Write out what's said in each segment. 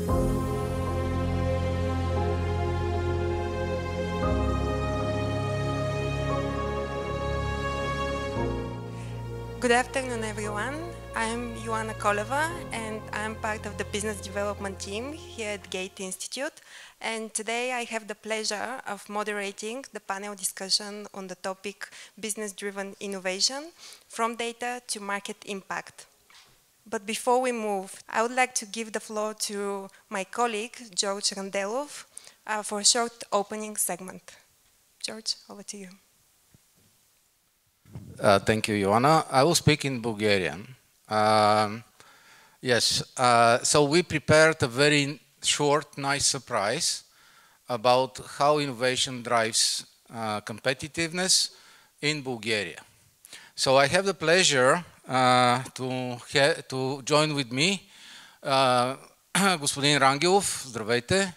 Good afternoon, everyone. I'm Yoana Koleva, and I'm part of the business development team here at GATE Institute. And today I have the pleasure of moderating the panel discussion on the topic business-driven innovation, from data to market impact. But before we move, I would like to give the floor to my colleague, George Randelov, for a short opening segment. George, over to you. Thank you, Yoana. I will speak in Bulgarian. Yes, so we prepared a very short, nice surprise about how innovation drives competitiveness in Bulgaria. So I have the pleasure to join with me господин Рангелов. Здравейте.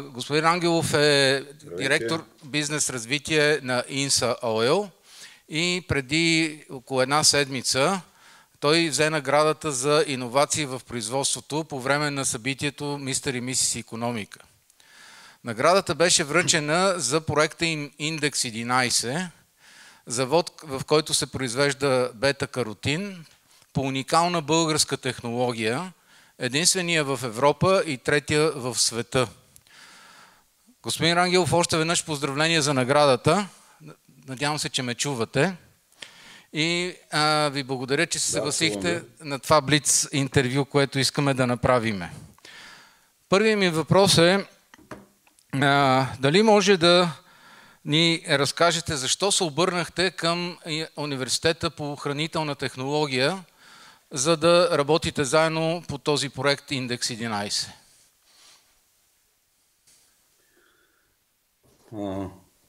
Господин Рангелов е директор бизнес развитие на INSA Oil. И преди около една седмица той взе наградата за иновации в производството по време на събитието Мистер и Мисис Икономика. Наградата беше връчена за проекта им Индекс 11, завод, в който се произвежда бета-каротин по уникална българска технология, единствения в Европа и третия в света. Господин Рангелов, още веднъж поздравления за наградата. Надявам се, че ме чувате. И ви благодаря, че се съгласихте на това блиц интервю, което искаме да направиме. Първият ми въпрос е дали може да ни разкажете защо се обърнахте към Университета по хранителна технология, за да работите заедно по този проект Индекс 11?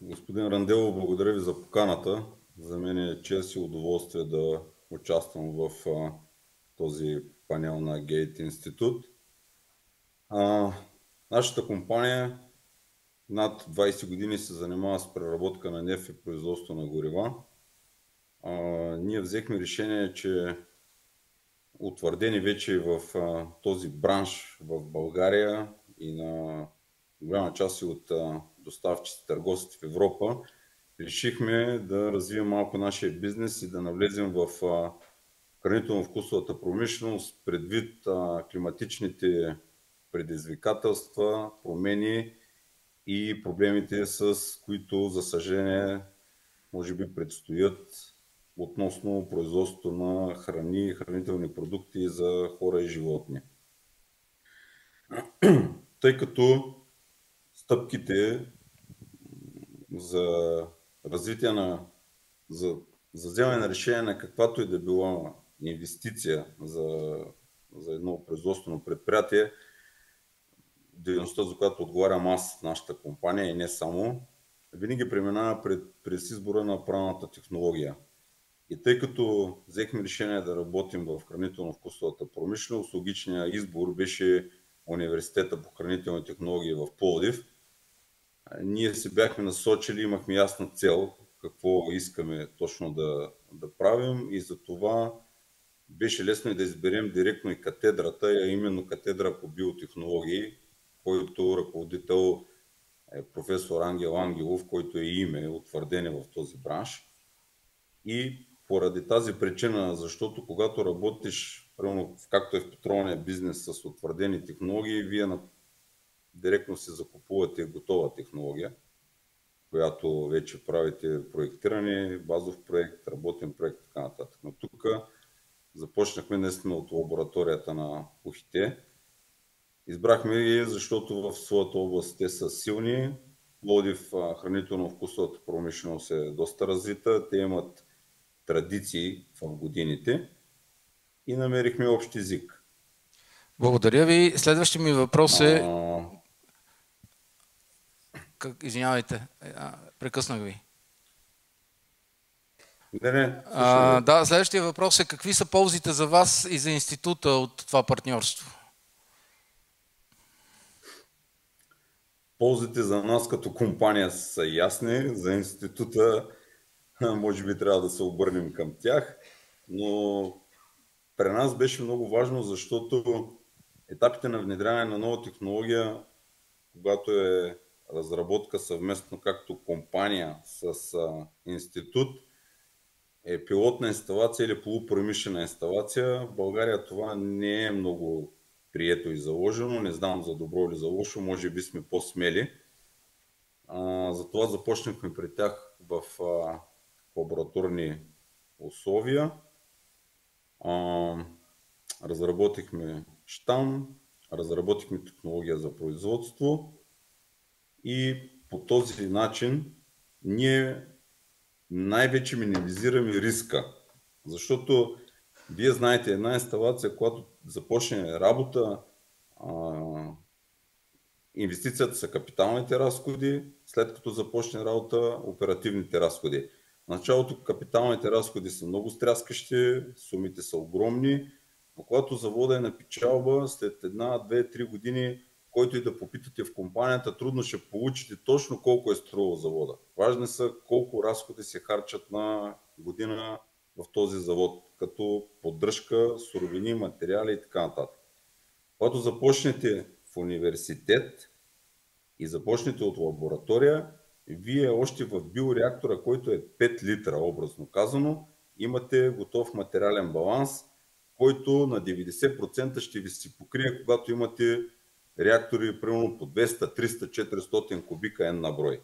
Господин Ранделов, благодаря ви за поканата. За мен е чест и удоволствие да участвам в този панел на Гейт Институт. Нашата компания над 20 години се занимава с преработка на нефт и производство на горива. Ние взехме решение, че утвърдени вече в този бранш в България и на голяма част от доставчиците, търговците в Европа, решихме да развием малко нашия бизнес и да навлезем в хранително-вкусовата промишленост предвид климатичните предизвикателства, промени и проблемите, с които, за съжаление, може би предстоят относно производството на храни и хранителни продукти за хора и животни. Тъй като стъпките за развитие за вземане на решение на каквато и да била инвестиция за едно производствено предприятие, дейността, за която отговарям аз в нашата компания и не само, винаги преминава през избора на правилната технология. И тъй като взехме решение да работим в хранително-вкусовата промишленост, логичният избор беше Университета по хранителни технологии в Пловдив. Ние се бяхме насочили, имахме ясна цел какво искаме точно да правим и за това беше лесно и да изберем директно и катедрата, а именно катедра по биотехнологии, който ръководител е професор Ангел Ангелов, който е име, утвърден в този бранш. И поради тази причина, защото когато работиш, примерно, както е в петролния бизнес с утвърдени технологии, вие директно си закупувате готова технология, която вече правите проектиране, базов проект, работен проект и така нататък. Но тук започнахме наистина от лабораторията на ухите. Избрахме ги, защото в своята област те са силни. Пловдив хранително-вкусовата промишленост е доста развита. Те имат традиции в годините и намерихме общ език. Благодаря ви. Следващия ми въпрос е... Извинявайте, прекъснах ви. Да, следващия въпрос е какви са ползите за вас и за института от това партньорство? Ползите за нас като компания са ясни, за института може би трябва да се обърнем към тях, но при нас беше много важно, защото етапите на внедряване на нова технология, когато е разработка съвместно както компания с институт, е пилотна инсталация или полупромишлена инсталация. В България това не е много прието и заложено. Не знам за добро или за лошо, може би сме по-смели. Затова започнахме при тях в лабораторни условия. Разработихме щам, разработихме технология за производство и по този начин ние най-вече минимизираме риска. Защото вие знаете, една инсталация, когато започне работа, инвестицията са капиталните разходи, след като започне работа, оперативните разходи. В началото капиталните разходи са много стряскащи, сумите са огромни, но когато завода е на печалба, след 1, 2, 3 години, който и да попитате в компанията, трудно ще получите точно колко е струвал завода. Важни са колко разходи се харчат на година в този завод, като поддръжка, суровини, материали и така нататък. Когато започнете в университет и започнете от лаборатория, вие още в биореактора, който е 5 литра, образно казано, имате готов материален баланс, който на 90% ще ви се покрие, когато имате реактори примерно по 200, 300, 400 кубика N на брой.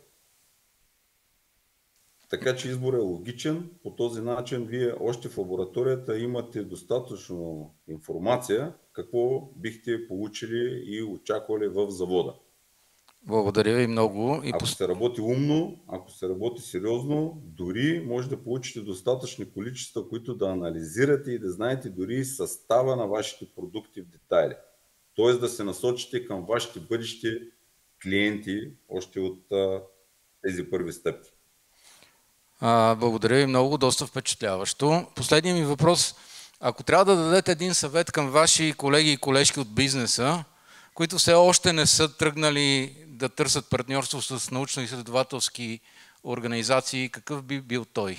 Така че избор е логичен. По този начин вие още в лабораторията имате достатъчно информация какво бихте получили и очаквали в завода. Благодаря ви много. Ако се работи умно, ако се работи сериозно, дори може да получите достатъчни количества, които да анализирате и да знаете дори състава на вашите продукти в детайли. Т.е. да се насочите към вашите бъдещи клиенти още от тези първи стъпки. Благодаря ви много, доста впечатляващо. Последният ми въпрос. Ако трябва да дадете един съвет към ваши колеги и колежки от бизнеса, които все още не са тръгнали да търсят партньорство с научно-изследователски организации, какъв би бил той?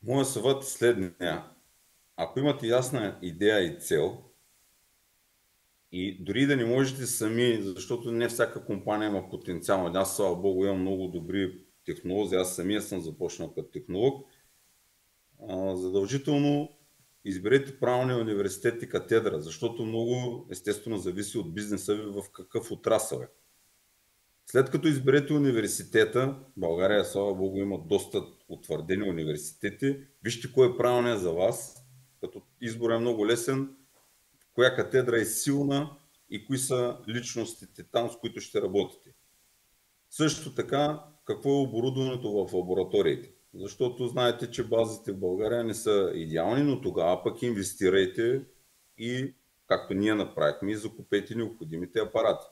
Моят съвет е следния. Ако имате ясна идея и цел, и дори да не можете сами, защото не всяка компания има потенциал. Аз, слава Богу, имам много добри технолози, аз самия съм започнал като технолог. Задължително изберете правилния университет и катедра, защото много естествено зависи от бизнеса ви в какъв отрасъл е. След като изберете университета, в България, слава Богу, има доста утвърдени университети, вижте кой е правилният за вас, като избор е много лесен, коя катедра е силна и кои са личностите там, с които ще работите. Също така, какво е оборудването в лабораториите? Защото знаете, че базите в България не са идеални, но тогава пък инвестирайте и, както ние направихме, и закупете необходимите апарати.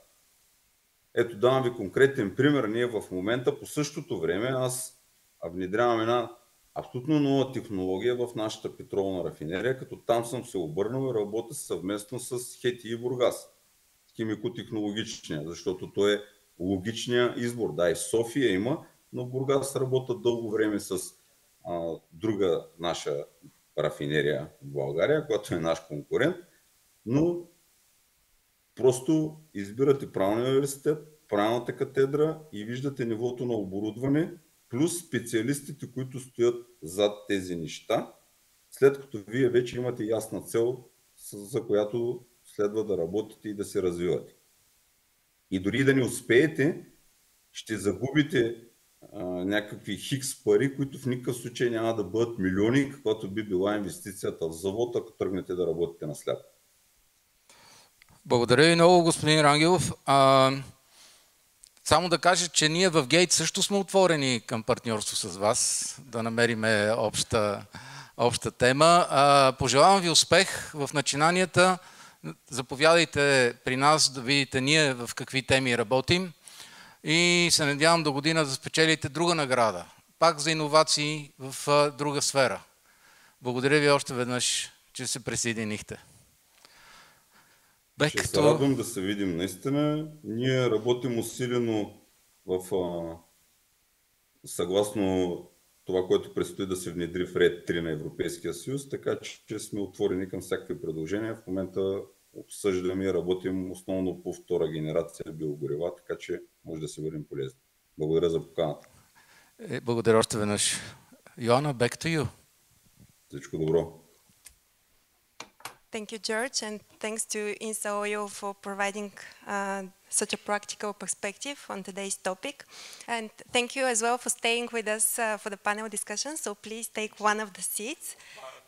Ето, давам ви конкретен пример. Ние в момента по същото време аз внедрявам една абсолютно нова технология в нашата петролна рафинерия, като там съм се обърнал и работя съвместно с Хети и Бургас, химико-технологичния, защото той е логичният избор. Да, и в София има, но в Бургас работят дълго време с друга наша рафинерия в България, която е наш конкурент, но просто избирате правилния университет, правилната катедра и виждате нивото на оборудване, плюс специалистите, които стоят зад тези неща, след като вие вече имате ясна цел, за която следва да работите и да се развивате. И дори да не успеете, ще загубите някакви хикс пари, които в никакъв случай няма да бъдат милиони, каквато би била инвестицията в завод, ако тръгнете да работите на сляпо. Благодаря ви много, господин Рангелов. Само да кажа, че ние в Гейт също сме отворени към партньорство с вас, да намерим обща тема. Пожелавам ви успех в начинанията. Заповядайте при нас да видите ние в какви теми работим и се надявам до година да спечелите друга награда, пак за иновации в друга сфера. Благодаря ви още веднъж, че се присъединихте. Ще се радвам да се видим наистина. Ние работим усилено съгласно това, което предстои да се внедри в ред 3 на Европейския съюз, така че сме отворени към всякакви предложения. В момента обсъждаме и работим основно по втора генерация биогорива, така че може да се бъдем полезни. Благодаря за поканата. Благодаря още веднъж. Yoana, back to you. Всичко добро. Thank you, George, and thanks to INSA Oil for providing such a practical perspective on today's topic. And thank you as well for staying with us for the panel discussion. So please take one of the seats.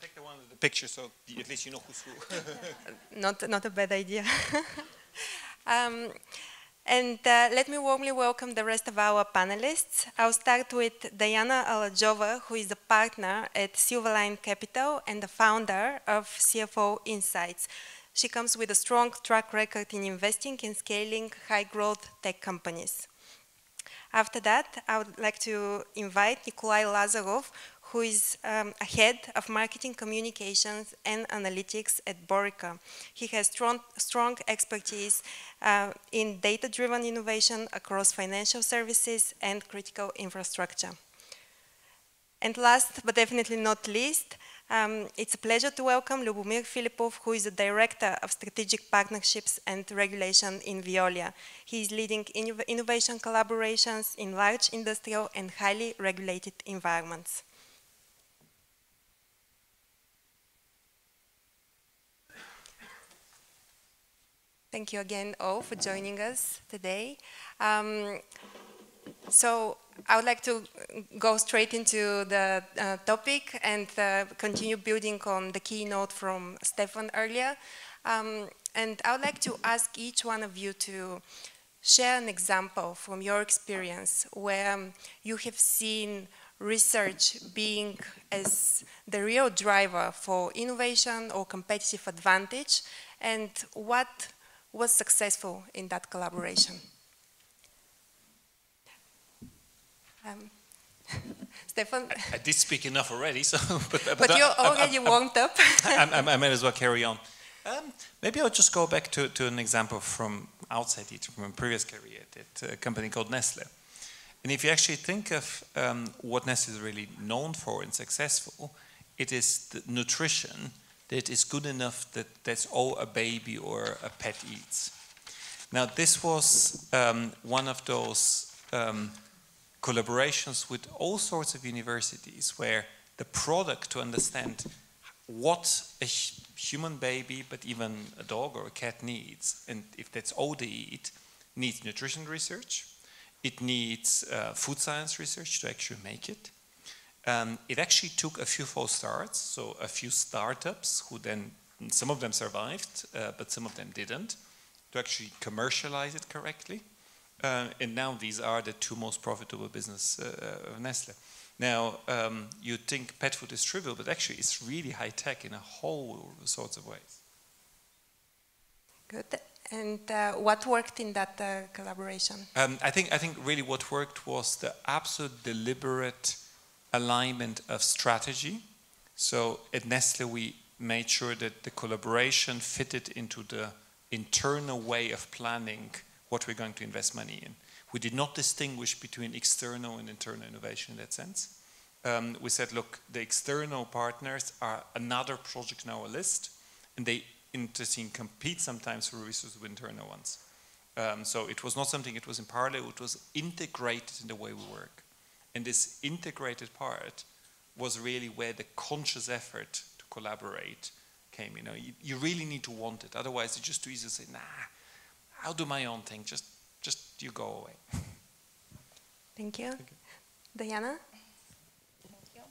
Take the one with the picture so at least you know who's who. Not a bad idea. And let me warmly welcome the rest of our panelists. I'll start with Diana Aladzhova, who is a partner at Silverline Capital and the founder of CFO Insights. She comes with a strong track record in investing and scaling high-growth tech companies. After that, I would like to invite Nikolay Lazarov, who is a head of marketing communications and analytics at Borica. He has strong expertise in data-driven innovation across financial services and critical infrastructure. And last, but definitely not least, it's a pleasure to welcome Lyubomir Filipov, who is the Director of Strategic Partnerships and Regulation in Veolia. He is leading innovation collaborations in large industrial and highly regulated environments. Thank you again all for joining us today. So I would like to go straight into the topic and continue building on the keynote from Stefan earlier. And I would like to ask each one of you to share an example from your experience where you have seen research being as the real driver for innovation or competitive advantage, and what was successful in that collaboration. Stefan? I did speak enough already, so... But you're already warmed up. I might as well carry on. Maybe I'll just go back to an example from outside it, from a previous career at a company called Nestle. And if you actually think of what Nestle is really known for and successful, it is the nutrition that is good enough that that's all a baby or a pet eats. Now, this was one of those collaborations with all sorts of universities where the product to understand what a human baby, but even a dog or a cat needs, and if that's all they eat, needs nutrition research, it needs food science research to actually make it. It actually took a few false starts, so a few startups who then, some of them survived, but some of them didn't, to actually commercialize it correctly. And now these are the two most profitable business of Nestle. Now, you think pet food is trivial, but actually it's really high tech in a whole sorts of ways. Good. And what worked in that collaboration? I think really what worked was the absolute deliberate alignment of strategy. So at Nestle, we made sure that the collaboration fitted into the internal way of planning what we're going to invest money in. We did not distinguish between external and internal innovation in that sense. We said, look, the external partners are another project on our list, and they interesting compete sometimes for resources with internal ones. So it was not something that was in parallel, it was integrated in the way we work. And this integrated part was really where the conscious effort to collaborate came. You know, you really need to want it. Otherwise, it's just too easy to say, nah, I'll do my own thing. Just you go away. Thank you. Diana? Thank you.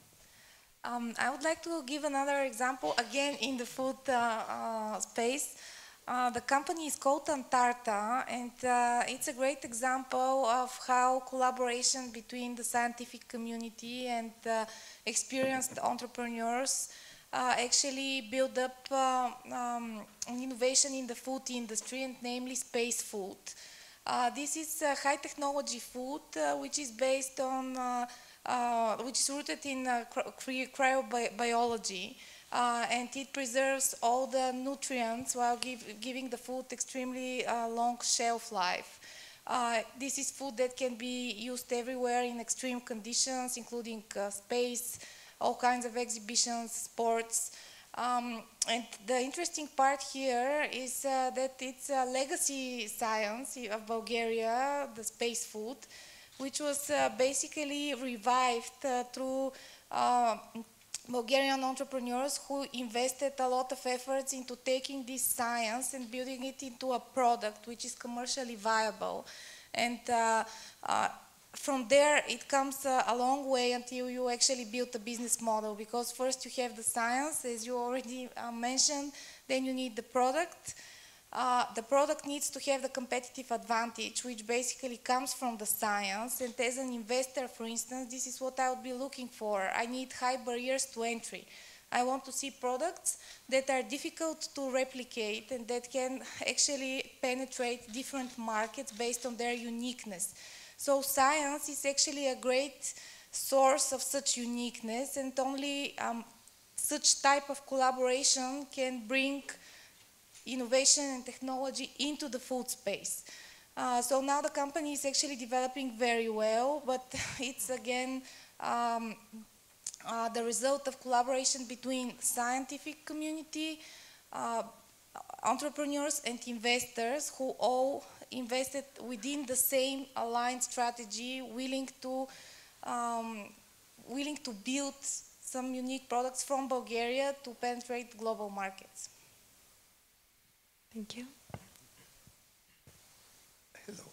I would like to give another example, again in the food space. The company is called Antarta, and it's a great example of how collaboration between the scientific community and experienced entrepreneurs actually build up an innovation in the food industry, and namely space food. This is high technology food which is based on, which is rooted in cryobiology. And it preserves all the nutrients while giving the food extremely long shelf life. This is food that can be used everywhere in extreme conditions, including space, all kinds of exhibitions, sports. And the interesting part here is that it's a legacy science of Bulgaria, the space food, which was basically revived through Bulgarian entrepreneurs who invested a lot of efforts into taking this science and building it into a product which is commercially viable. And from there, it comes a long way until you actually build a business model, because first you have the science, as you already mentioned, then you need the product. The product needs to have the competitive advantage, which basically comes from the science. And as an investor, for instance, this is what I would be looking for. I need high barriers to entry. I want to see products that are difficult to replicate and that can actually penetrate different markets based on their uniqueness. So science is actually a great source of such uniqueness, and only such type of collaboration can bring innovation and technology into the food space. So now the company is actually developing very well, but it's again the result of collaboration between scientific community, entrepreneurs and investors who all invested within the same aligned strategy, willing to build some unique products from Bulgaria to penetrate global markets. Thank you. Hello.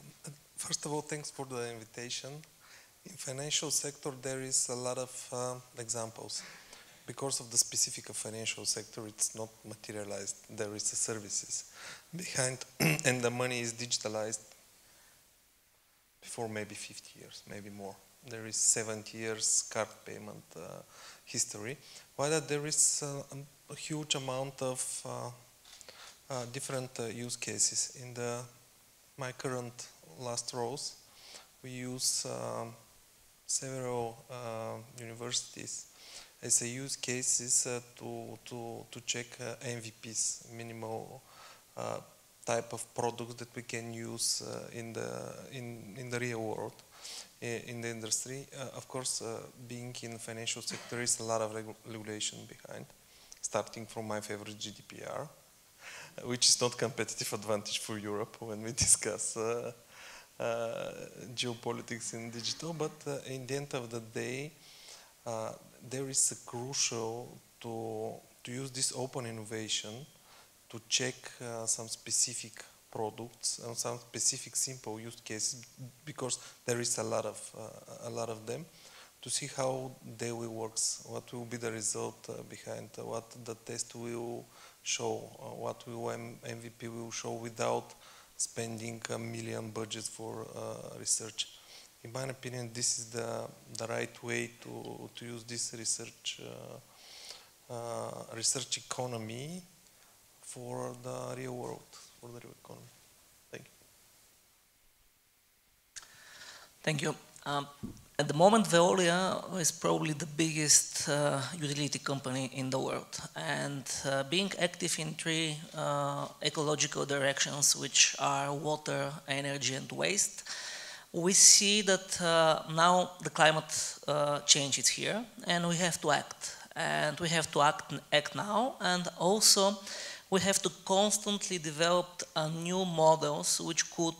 First of all, thanks for the invitation. In financial sector, there is a lot of examples. Because of the specific of financial sector, it's not materialized. There is the services behind, and the money is digitalized before maybe 50 years, maybe more. There is 70 years card payment history. While there is a huge amount of different use cases. In my current last rows, we use several universities as a use cases to check MVPs, minimal type of products that we can use in the real world, in the industry. Of course, being in the financial sector, there is a lot of regulation behind, starting from my favorite GDPR, which is not competitive advantage for Europe when we discuss geopolitics in digital, but in the end of the day, there is a crucial to use this open innovation to check some specific products and some specific simple use cases, because there is a lot of them, to see how they will work, what will be the result behind, what the test will show, what will MVP will show without spending $1 million budget for research. In my opinion, this is the right way to use this research economy for the real world, for the real economy. Thank you. Thank you. At the moment, Veolia is probably the biggest utility company in the world, and being active in three ecological directions, which are water, energy, and waste, we see that now the climate change is here, and we have to act. And we have to act now, and also we have to constantly develop new models which could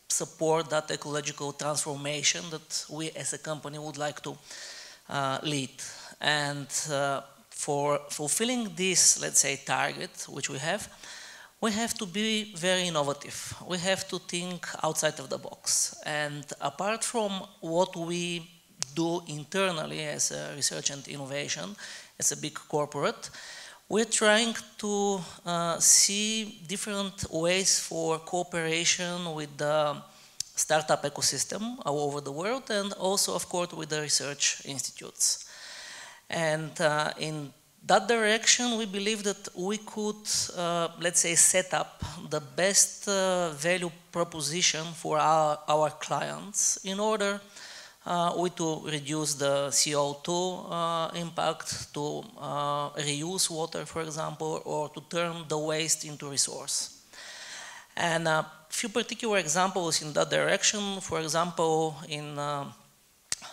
support that ecological transformation that we as a company would like to lead. And for fulfilling this, let's say, target which we have to be very innovative. We have to think outside of the box. And apart from what we do internally as a research and innovation, as a big corporate, we're trying to see different ways for cooperation with the startup ecosystem all over the world, and also, of course, with the research institutes. And in that direction, we believe that we could, let's say, set up the best value proposition for our clients in order to reduce the CO2 impact, to reuse water, for example, or to turn the waste into resource. And a few particular examples in that direction. For example, in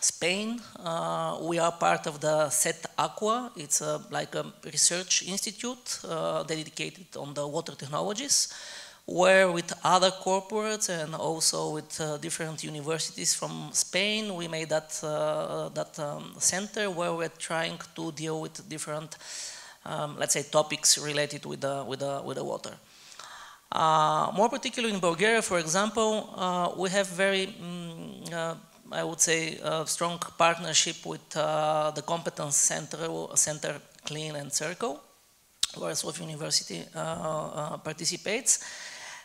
Spain, we are part of the SET Aqua. It's like a research institute dedicated on the water technologies, where with other corporates and also with different universities from Spain, we made that, center where we're trying to deal with different, let's say, topics related with the water. More particularly in Bulgaria, for example, we have very, I would say, a strong partnership with the competence center Clean and Circle, where Sofia University participates.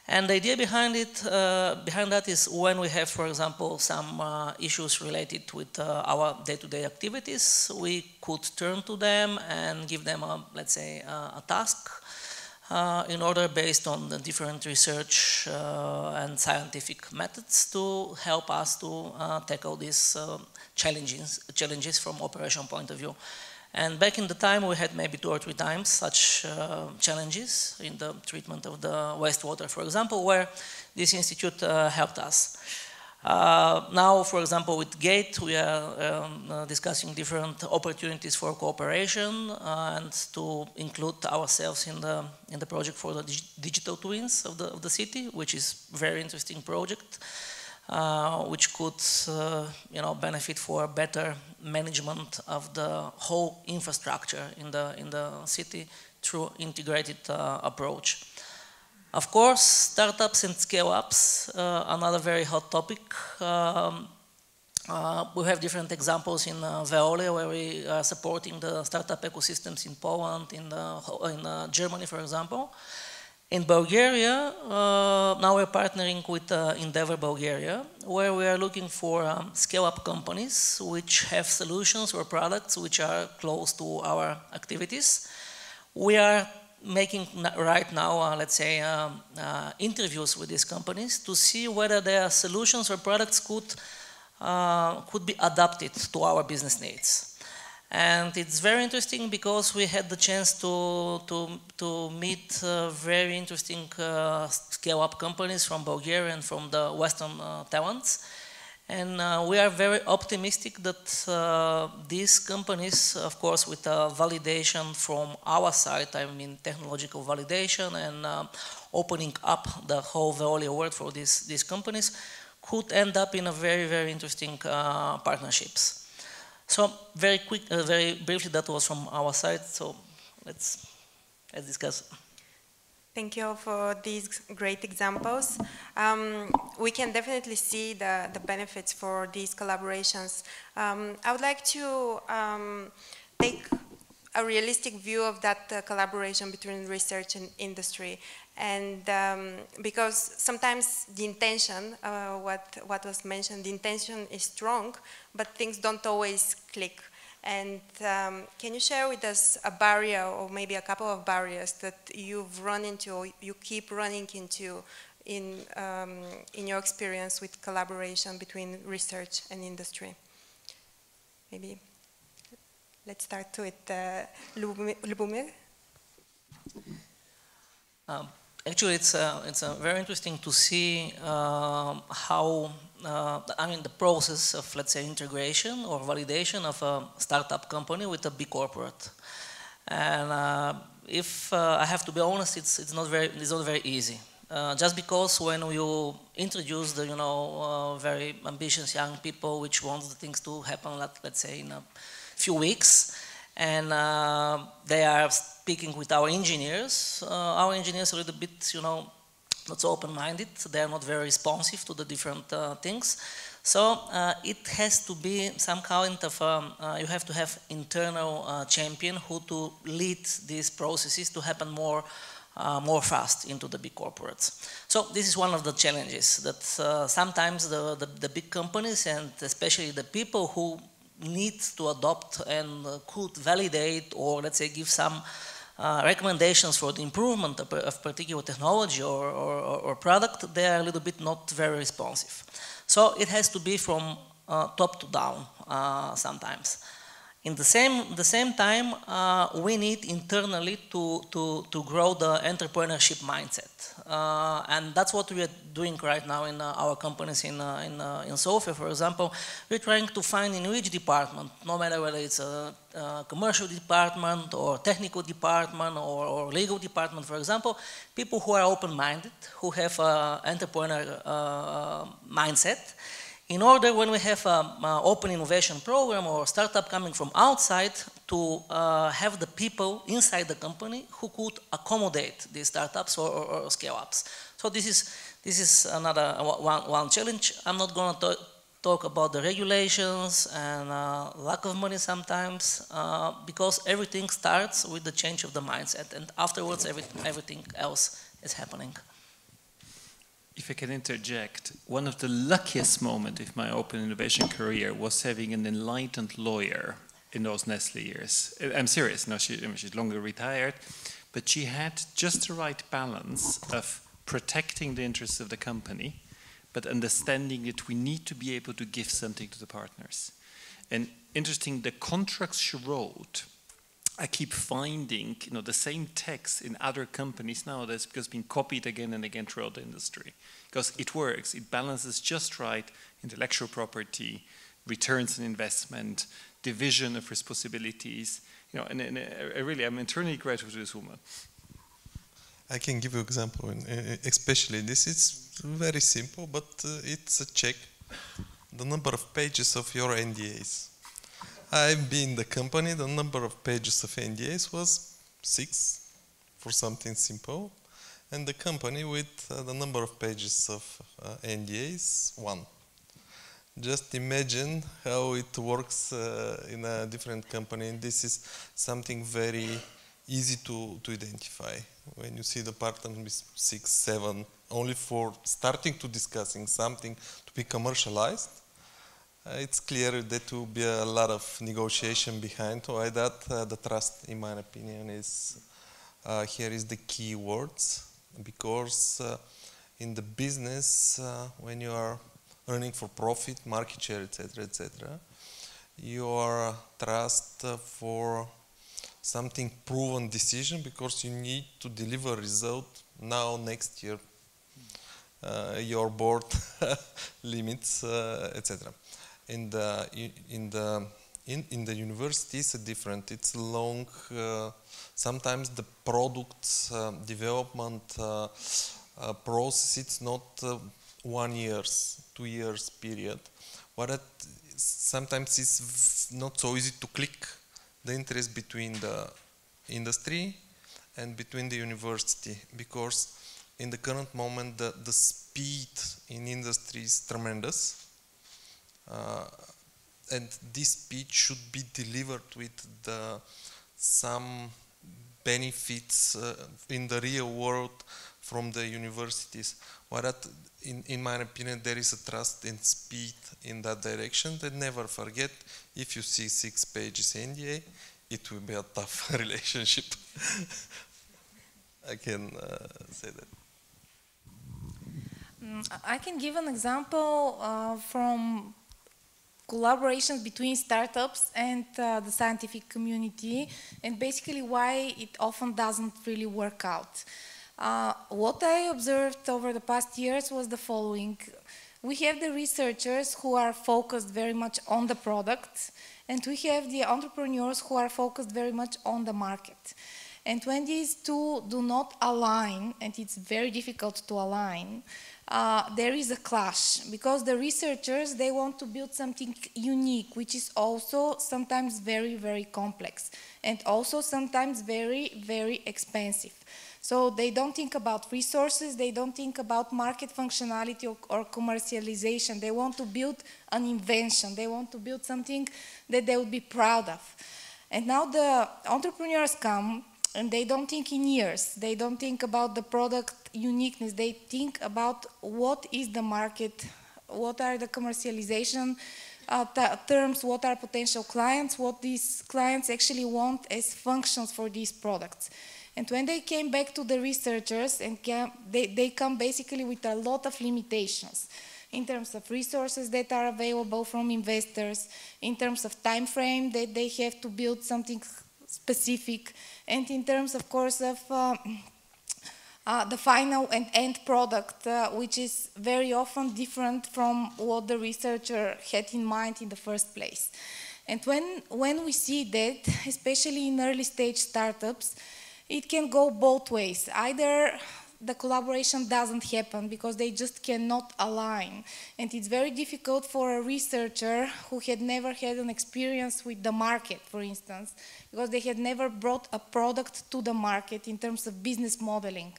And the idea behind that is when we have, for example, some issues related with our day-to-day activities, we could turn to them and give them, let's say, a task in order, based on the different research and scientific methods, to help us to tackle these challenges from operation point of view. And back in the time, we had maybe 2 or 3 times such challenges in the treatment of the wastewater, for example, where this institute helped us. Now, for example, with GATE, we are discussing different opportunities for cooperation and to include ourselves in the project for the digital twins of the city, which is a very interesting project, which could benefit for better management of the whole infrastructure in the city through integrated approach. Of course, startups and scale-ups, another very hot topic. We have different examples in Veolia, where we are supporting the startup ecosystems in Poland, in Germany, for example. In Bulgaria, now we're partnering with Endeavor Bulgaria, where we are looking for scale-up companies which have solutions or products which are close to our activities. We are making right now, let's say, interviews with these companies to see whether their solutions or products could be adapted to our business needs. And it's very interesting because we had the chance to meet very interesting scale-up companies from Bulgaria and from the Western talents. And we are very optimistic that these companies, of course, with validation from our side, I mean technological validation and opening up the whole Veolia world for these companies, could end up in a very, very interesting partnerships. So very briefly, that was from our side. So let's discuss. Thank you for these great examples. We can definitely see the benefits for these collaborations. I would like to take a realistic view of that collaboration between research and industry. And because sometimes the intention, what was mentioned, the intention is strong, but things don't always click. And can you share with us a barrier or maybe a couple of barriers that you've run into or you keep running into in your experience with collaboration between research and industry? Maybe let's start with Lyubomir. Actually, it's very interesting to see how, I mean, the process of, let's say, integration or validation of a startup company with a big corporate. And if I have to be honest, it's not very easy. Just because when you introduce the, very ambitious young people which want the things to happen, let's say, in a few weeks, and they are speaking with our engineers are a little bit, not so open-minded. They are not very responsive to the different things. So it has to be some kind of, you have to have internal champion who to lead these processes to happen more fast into the big corporates. So this is one of the challenges that sometimes the big companies and especially the people who need to adopt and could validate or, let's say, give some recommendations for the improvement of particular technology or product, they are a little bit not very responsive. So it has to be from top to down sometimes. In the same time, we need internally to grow the entrepreneurship mindset. And that's what we are doing right now in our companies in Sofia, for example. We're trying to find in which department, no matter whether it's a commercial department or technical department or legal department, for example, people who are open-minded, who have entrepreneur mindset, in order when we have an open innovation program or startup coming from outside to have the people inside the company who could accommodate these startups or scale-ups. So this is another one challenge. I'm not going to talk about the regulations and lack of money sometimes because everything starts with the change of the mindset and afterwards everything else is happening. If I can interject, one of the luckiest moments of my open innovation career was having an enlightened lawyer in those Nestle years. I'm serious, no, she's longer retired, but she had just the right balance of protecting the interests of the company, but understanding that we need to be able to give something to the partners. And interesting, the contracts she wrote, I keep finding the same text in other companies nowadays because it's been copied again and again throughout the industry. Because it works, it balances just right intellectual property, returns on investment, division of responsibilities. And I'm eternally grateful to this woman. I can give you an example, especially this is very simple, but it's a check. The number of pages of your NDAs. I've been in the company, the number of pages of NDAs was 6 for something simple, and the company with the number of pages of NDAs, 1. Just imagine how it works in a different company, and this is something very easy to identify. When you see the partner with 6, 7, only for starting to discussing something to be commercialized, it's clear that will be a lot of negotiation behind. Why that? The trust, in my opinion, is here is the key words, because in the business, when you are earning for profit, market share, etc., your trust for something proven decision, because you need to deliver result now, next year, your board limits, etc. In the university, it's different. It's long. Sometimes the product development process, it's not 1 year, 2 years period. What sometimes it's not so easy to click the interest between the industry and between the university, because in the current moment the speed in industry is tremendous. And this speed should be delivered with some benefits in the real world from the universities. Whereas, in my opinion, there is a trust in speed in that direction. That never forget, if you see 6 pages NDA, it will be a tough relationship. I can say that. I can give an example from collaborations between startups and the scientific community, and basically why it often doesn't really work out. What I observed over the past years was the following. We have the researchers who are focused very much on the product, and we have the entrepreneurs who are focused very much on the market. And when these two do not align, and it's very difficult to align, there is a clash, because the researchers, they want to build something unique, which is also sometimes very, very complex, and also sometimes very, very expensive. So they don't think about resources, they don't think about market functionality or commercialization. They want to build an invention, they want to build something that they would be proud of. And now the entrepreneurs come, and they don't think in years, they don't think about the product uniqueness, they think about what is the market, what are the commercialization terms, what are potential clients, what these clients actually want as functions for these products. And when they came back to the researchers, and they come basically with a lot of limitations. in terms of resources that are available from investors, in terms of time frame that they have to build something specific, and in terms, of course, of the final and end product, which is very often different from what the researcher had in mind in the first place. And when we see that, especially in early stage startups, it can go both ways. Either the collaboration doesn't happen because they just cannot align. And it's very difficult for a researcher who had never had an experience with the market, for instance, because they had never brought a product to the market in terms of business modeling.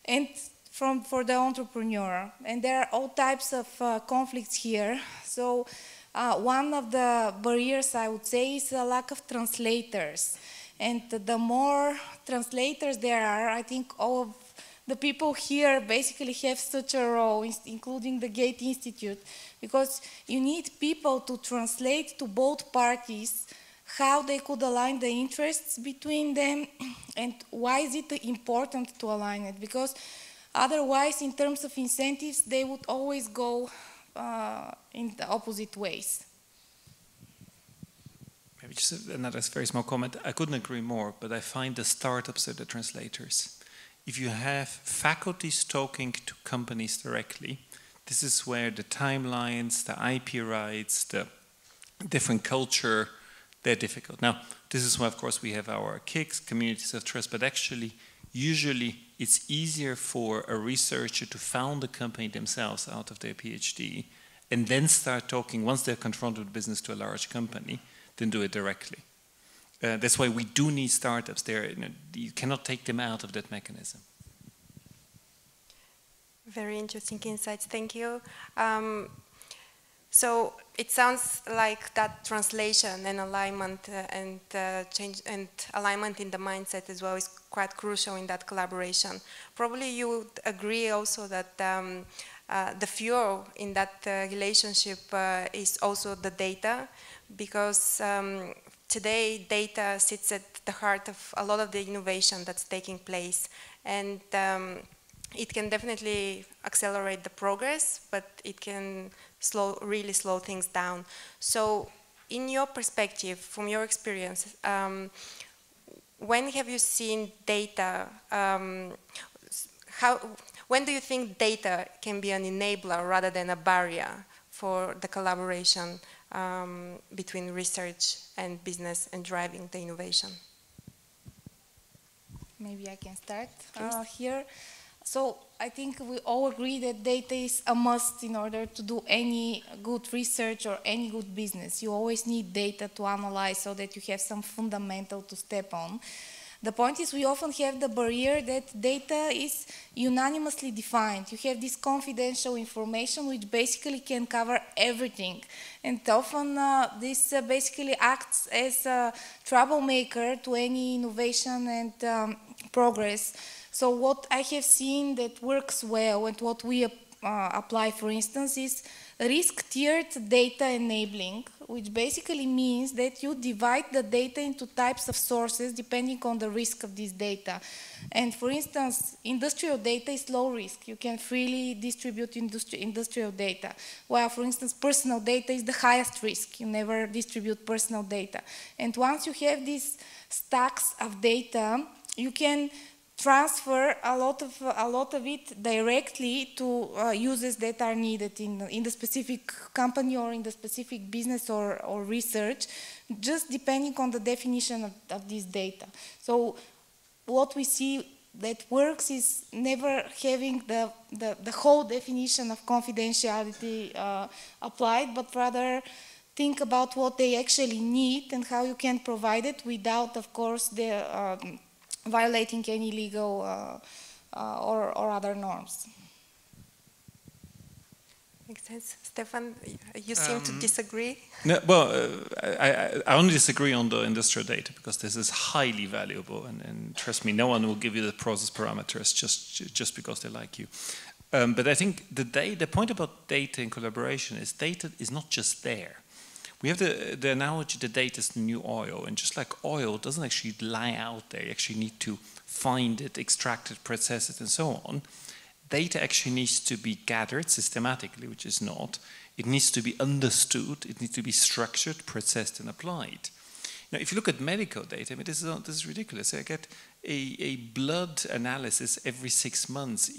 And for the entrepreneur. And there are all types of conflicts here. So one of the barriers, I would say, is a lack of translators. And the more translators there are, I think all of the people here basically have such a role, including the GATE Institute, because you need people to translate to both parties how they could align the interests between them and why is it important to align it, because otherwise, in terms of incentives, they would always go in the opposite ways. Maybe just another very small comment. I couldn't agree more, but I find the startups are the translators. If you have faculties talking to companies directly, this is where the timelines, the IP rights, the different culture, they're difficult. Now, this is why, of course, we have our KICs, communities of trust, but actually, usually, it's easier for a researcher to found a company themselves out of their PhD and then start talking, once they're confronted with business, to a large company, than do it directly. That's why we do need startups there. You cannot take them out of that mechanism. Very interesting insights, thank you. So it sounds like that translation and alignment and change and alignment in the mindset as well is quite crucial in that collaboration. Probably you would agree also that the fuel in that relationship is also the data, because today data sits at the heart of a lot of the innovation that's taking place, and it can definitely accelerate the progress, but it can really slow things down. So in your perspective, from your experience, when have you seen data, when do you think data can be an enabler rather than a barrier for the collaboration between research and business and driving the innovation? Maybe I can start here. So I think we all agree that data is a must in order to do any good research or any good business. You always need data to analyze so that you have some fundamental to step on. The point is we often have the barrier that data is unanimously defined. You have this confidential information which basically can cover everything. And often this basically acts as a troublemaker to any innovation and progress. So what I have seen that works well and what we apply, for instance, is risk-tiered data enabling, which basically means that you divide the data into types of sources depending on the risk of this data. And for instance, industrial data is low risk. You can freely distribute industrial data. While, for instance, personal data is the highest risk. You never distribute personal data. And once you have these stacks of data, you can transfer a lot of it directly to uses that are needed in the specific company or in the specific business or research, just depending on the definition of this data. So what we see that works is never having the whole definition of confidentiality applied, but rather think about what they actually need and how you can provide it without, of course, the violating any legal or other norms. Makes sense. Stefan, you seem to disagree. No, well, I only disagree on the industrial data because this is highly valuable, and trust me, no one will give you the process parameters just because they like you. But I think the point about data in collaboration is data is not just there. We have the analogy that data is the new oil, and just like oil doesn't actually lie out there, you actually need to find it, extract it, process it, and so on. data actually needs to be gathered systematically, which is not. It needs to be understood, it needs to be structured, processed, and applied. Now, if you look at medical data, I mean, this is ridiculous. I get a blood analysis every 6 months,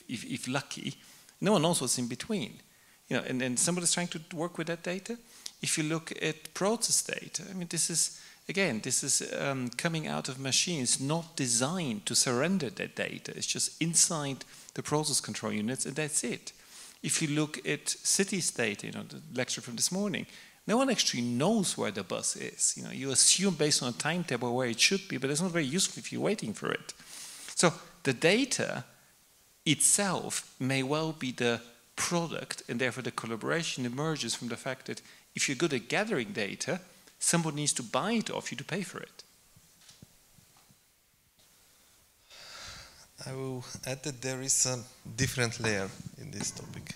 if lucky. No one knows what's in between. You know, and then somebody's trying to work with that data. If you look at process data, I mean, this is coming out of machines not designed to surrender that data. It's just inside the process control units, and that's it. If you look at cities data, you know, the lecture from this morning, no one actually knows where the bus is. You know, you assume based on a timetable where it should be, but it's not very useful if you're waiting for it. So the data itself may well be the product, and therefore the collaboration emerges from the fact that if you're good at gathering data, somebody needs to buy it off you to pay for it. I will add that there is a different layer in this topic.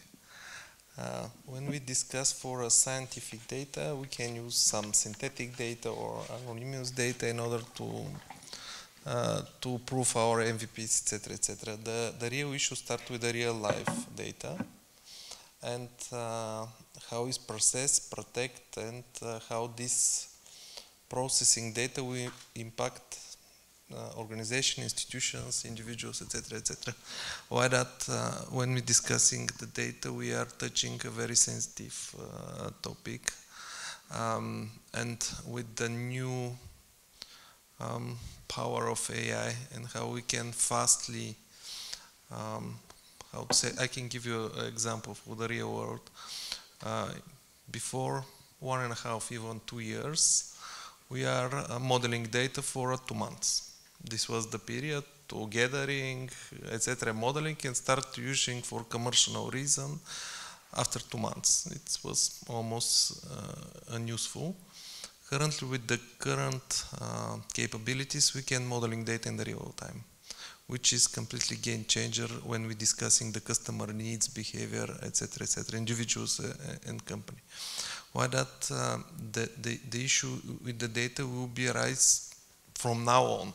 When we discuss for scientific data, we can use some synthetic data or anonymous data in order to prove our MVPs, etc., etc. The real issue starts with the real life data and how is processed, protect, and how this processing data will impact organization, institutions, individuals, etc., etc. Why that when we're discussing the data, we are touching a very sensitive topic, and with the new power of AI and how we can fastly, how to say, I can give you an example for the real world. Before 1.5, even 2 years, we are modeling data for 2 months. This was the period to gathering, etc., modeling, and start using for commercial reason after 2 months. It was almost unuseful. Currently, with the current capabilities, we can modeling data in the real time, which is completely game changer when we're discussing the customer needs, behavior, etc., etc., individuals and company. Why that the issue with the data will be arise from now on,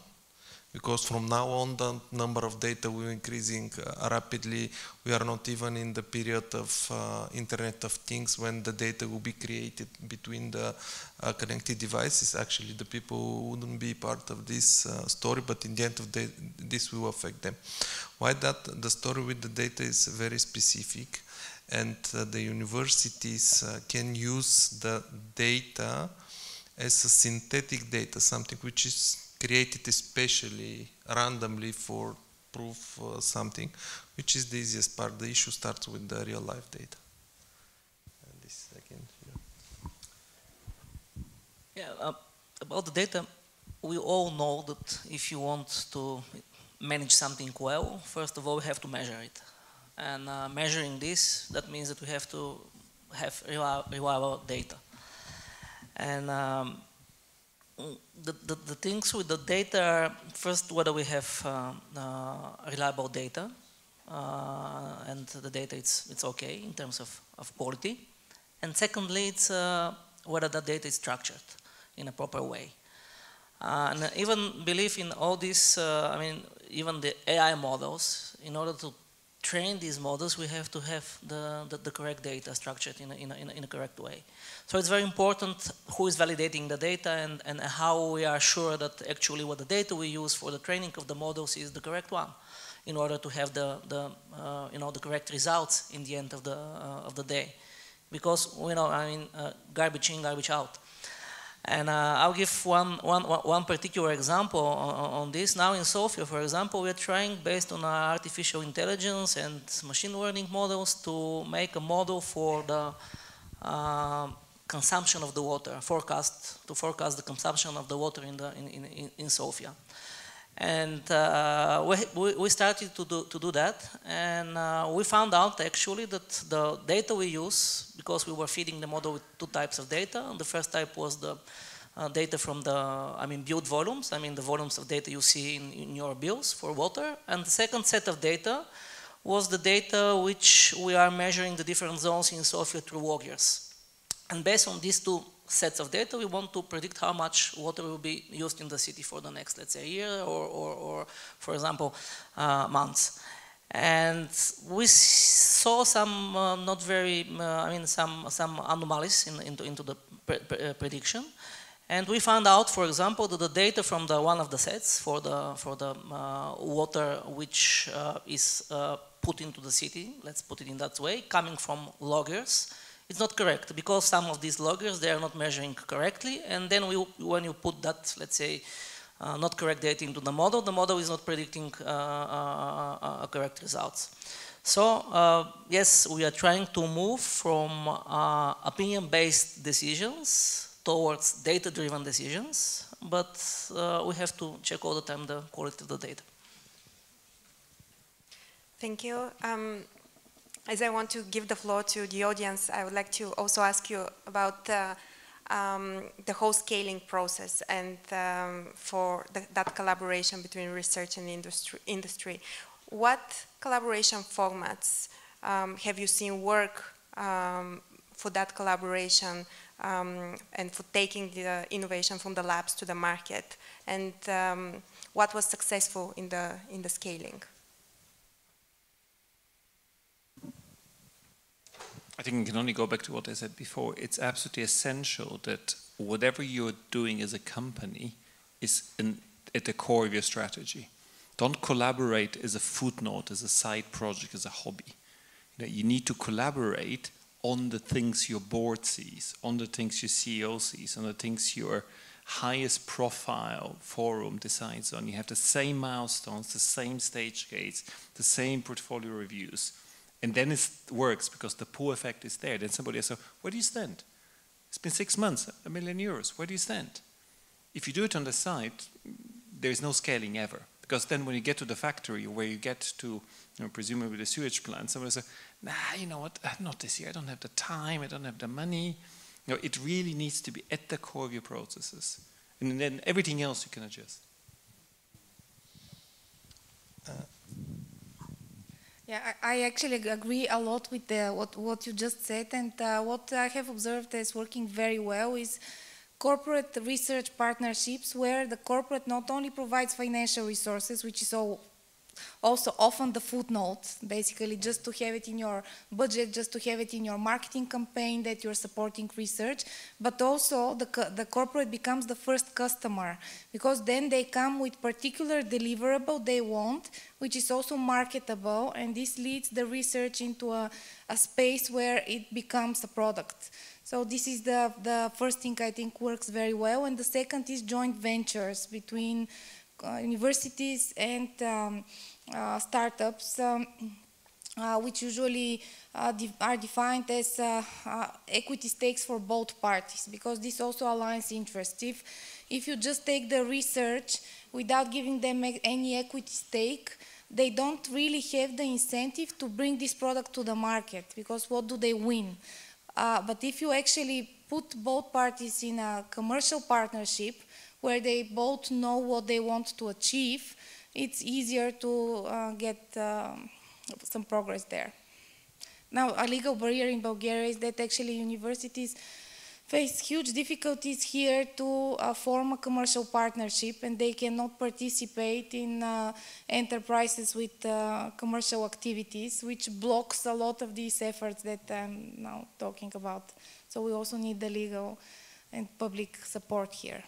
because from now on the number of data will increasing rapidly. We are not even in the period of Internet of Things when the data will be created between the connected devices. Actually, the people wouldn't be part of this story, but in the end of the day, this will affect them. Why that? The story with the data is very specific, and the universities can use the data as a synthetic data, something which is created especially randomly for proof something, which is the easiest part. The issue starts with the real life data. And this I can, yeah, about the data, we all know that if you want to manage something well, first of all, we have to measure it. And measuring this, that means that we have to have reliable data. And the things with the data are, first, whether we have reliable data, and the data it's okay in terms of quality. And secondly, it's whether the data is structured in a proper way. And even believe in all this, I mean, even the AI models, in order to train these models, we have to have the correct data structured in a correct way. So it's very important who is validating the data and how we are sure that actually what the data we use for the training of the models is the correct one, in order to have the correct results in the end of the day. Because I mean, garbage in, garbage out. And I'll give one particular example on this. Now in Sofia, for example, we're trying, based on our artificial intelligence and machine learning models, to make a model for the consumption of the water, to forecast the consumption of the water in Sofia. And we started to do that, and we found out actually that the data we use, because we were feeding the model with 2 types of data. The first type was the data from the, build volumes, the volumes of data you see in your bills for water. And the second set of data was the data which we are measuring the different zones in Sofia through log years. And based on these 2 sets of data, we want to predict how much water will be used in the city for the next, let's say, year or for example, months. And we saw some not very, some anomalies into the prediction. And we found out, for example, that the data from one of the sets for the water which is put into the city, let's put it in that way, coming from loggers, it's not correct because some of these loggers, they are not measuring correctly. And then when you put that, let's say, not correct data into the model is not predicting correct results. So yes, we are trying to move from opinion-based decisions towards data-driven decisions, but we have to check all the time the quality of the data. Thank you. As I want to give the floor to the audience, I would like to also ask you about the whole scaling process and for that collaboration between research and industry. What collaboration formats have you seen work for that collaboration and for taking the innovation from the labs to the market, and what was successful in the scaling? I think I can only go back to what I said before. It's absolutely essential that whatever you're doing as a company is at the core of your strategy. Don't collaborate as a footnote, as a side project, as a hobby. You need to collaborate on the things your board sees, on the things your CEO sees, on the things your highest profile forum decides on. You have the same milestones, the same stage gates, the same portfolio reviews. And then it works because the pull effect is there. Then somebody asks, where do you stand? It's been 6 months, €1 million. Where do you stand? If you do it on the side, there is no scaling ever. Because then when you get to the factory, where you get to, presumably the sewage plant, somebody says, nah, you know what, not this year. I don't have the time. I don't have the money. It really needs to be at the core of your processes. And then everything else you can adjust. Yeah, I actually agree a lot with what you just said, and what I have observed as working very well is corporate research partnerships, where the corporate not only provides financial resources, which is also often the footnote, basically just to have it in your budget, just to have it in your marketing campaign that you're supporting research, but also the corporate becomes the first customer, because then they come with particular deliverable they want, which is also marketable, and this leads the research into a space where it becomes a product. So this is the first thing I think works very well, and the second is joint ventures between universities and startups, which usually are defined as equity stakes for both parties, because this also aligns interests. If you just take the research without giving them any equity stake, they don't really have the incentive to bring this product to the market, because what do they win? But if you actually put both parties in a commercial partnership, where they both know what they want to achieve, it's easier to get some progress there. Now, a legal barrier in Bulgaria is that actually universities face huge difficulties here to form a commercial partnership, and they cannot participate in enterprises with commercial activities, which blocks a lot of these efforts that I'm now talking about. So we also need the legal and public support here.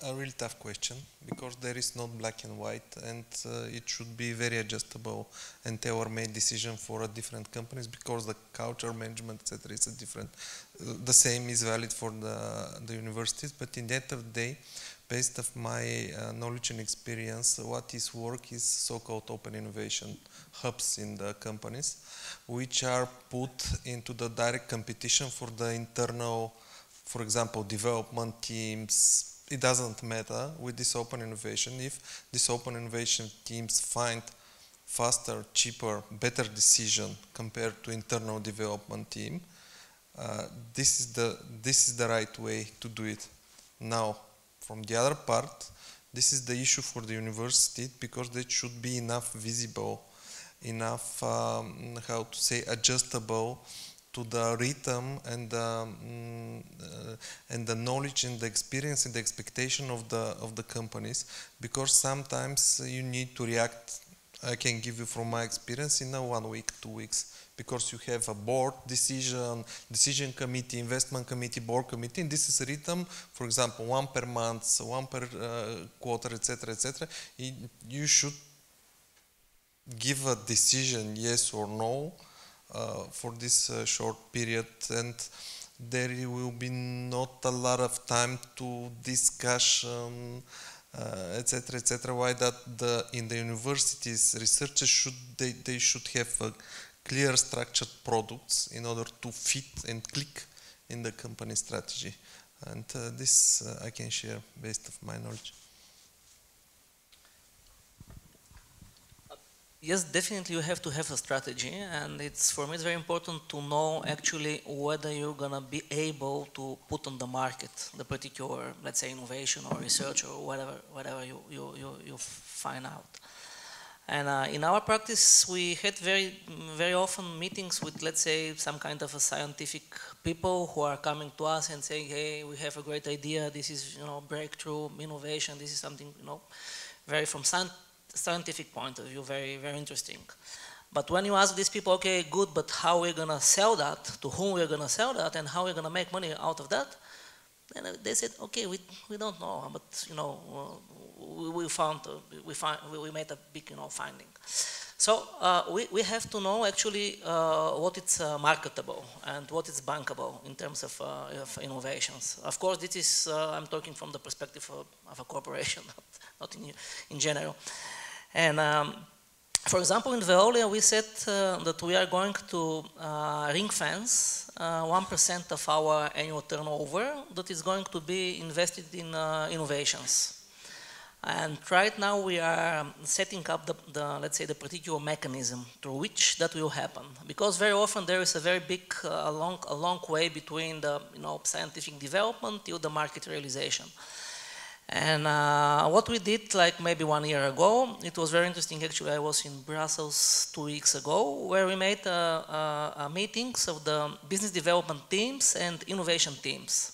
A really tough question, because there is not black and white, and it should be very adjustable and tailor-made decision for different companies, because the culture management, etc., is a different. The same is valid for the universities, but in the end of the day, based on my knowledge and experience, what is work is so-called open innovation hubs in the companies, which are put into the direct competition for the internal, for example, development teams. It doesn't matter with this open innovation. If these open innovation teams find faster, cheaper, better decision compared to internal development team, this is the right way to do it. Now, from the other part, this is the issue for the university, because they should be enough visible, enough, how to say, adjustable the rhythm and the knowledge and the experience and the expectation of the companies, because sometimes you need to react. I can give you from my experience in 1 week, 2 weeks, because you have a board decision committee, investment committee, board committee, and this is a rhythm. For example, 1 per month, 1 per quarter, etc., etc. You should give a decision, yes or no, for this short period, and there will be not a lot of time to discussion, etc., etc. Why that in the universities, researchers should have a clear structured products in order to fit and click in the company strategy, and this I can share based of my knowledge. Yes, definitely you have to have a strategy, and for me it's very important to know actually whether you're gonna be able to put on the market the particular, let's say, innovation or research or whatever you find out. And in our practice, we had very often meetings with, let's say, some kind of a scientific people who are coming to us and saying, hey, we have a great idea, this is, breakthrough, innovation, this is something, very from scientific point of view, very, very interesting. But when you ask these people, okay, good, but how we're gonna sell that, to whom we're gonna sell that, and how we're gonna make money out of that, then they said, okay, we don't know, but we made a big finding. So we have to know actually what is marketable and what is bankable in terms of innovations. Of course, this is I'm talking from the perspective of a corporation, not in general. And for example, in Veolia, we said that we are going to ring fence 1% of our annual turnover that is going to be invested in innovations. And right now we are setting up let's say, the particular mechanism through which that will happen. Because very often there is a very big, a long way between the scientific development till the market realization. And what we did, like maybe 1 year ago, it was very interesting. Actually, I was in Brussels 2 weeks ago, where we made meetings of the business development teams and innovation teams.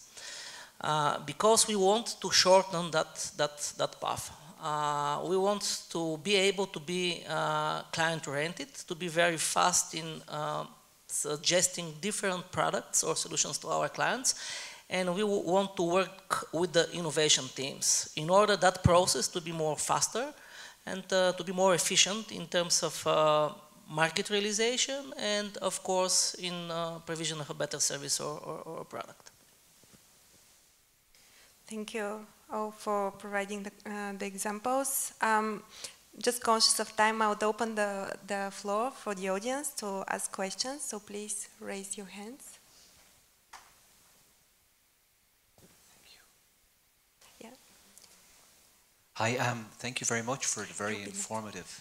Because we want to shorten that path. We want to be able to be client-oriented, to be very fast in suggesting different products or solutions to our clients, and we want to work with the innovation teams in order that process to be more faster and to be more efficient in terms of market realization and, of course, in provision of a better service or product. Thank you all for providing the examples. Just conscious of time, I would open the floor for the audience to ask questions, so please raise your hands. Thank you. Yeah. Hi, thank you very much for the very informative,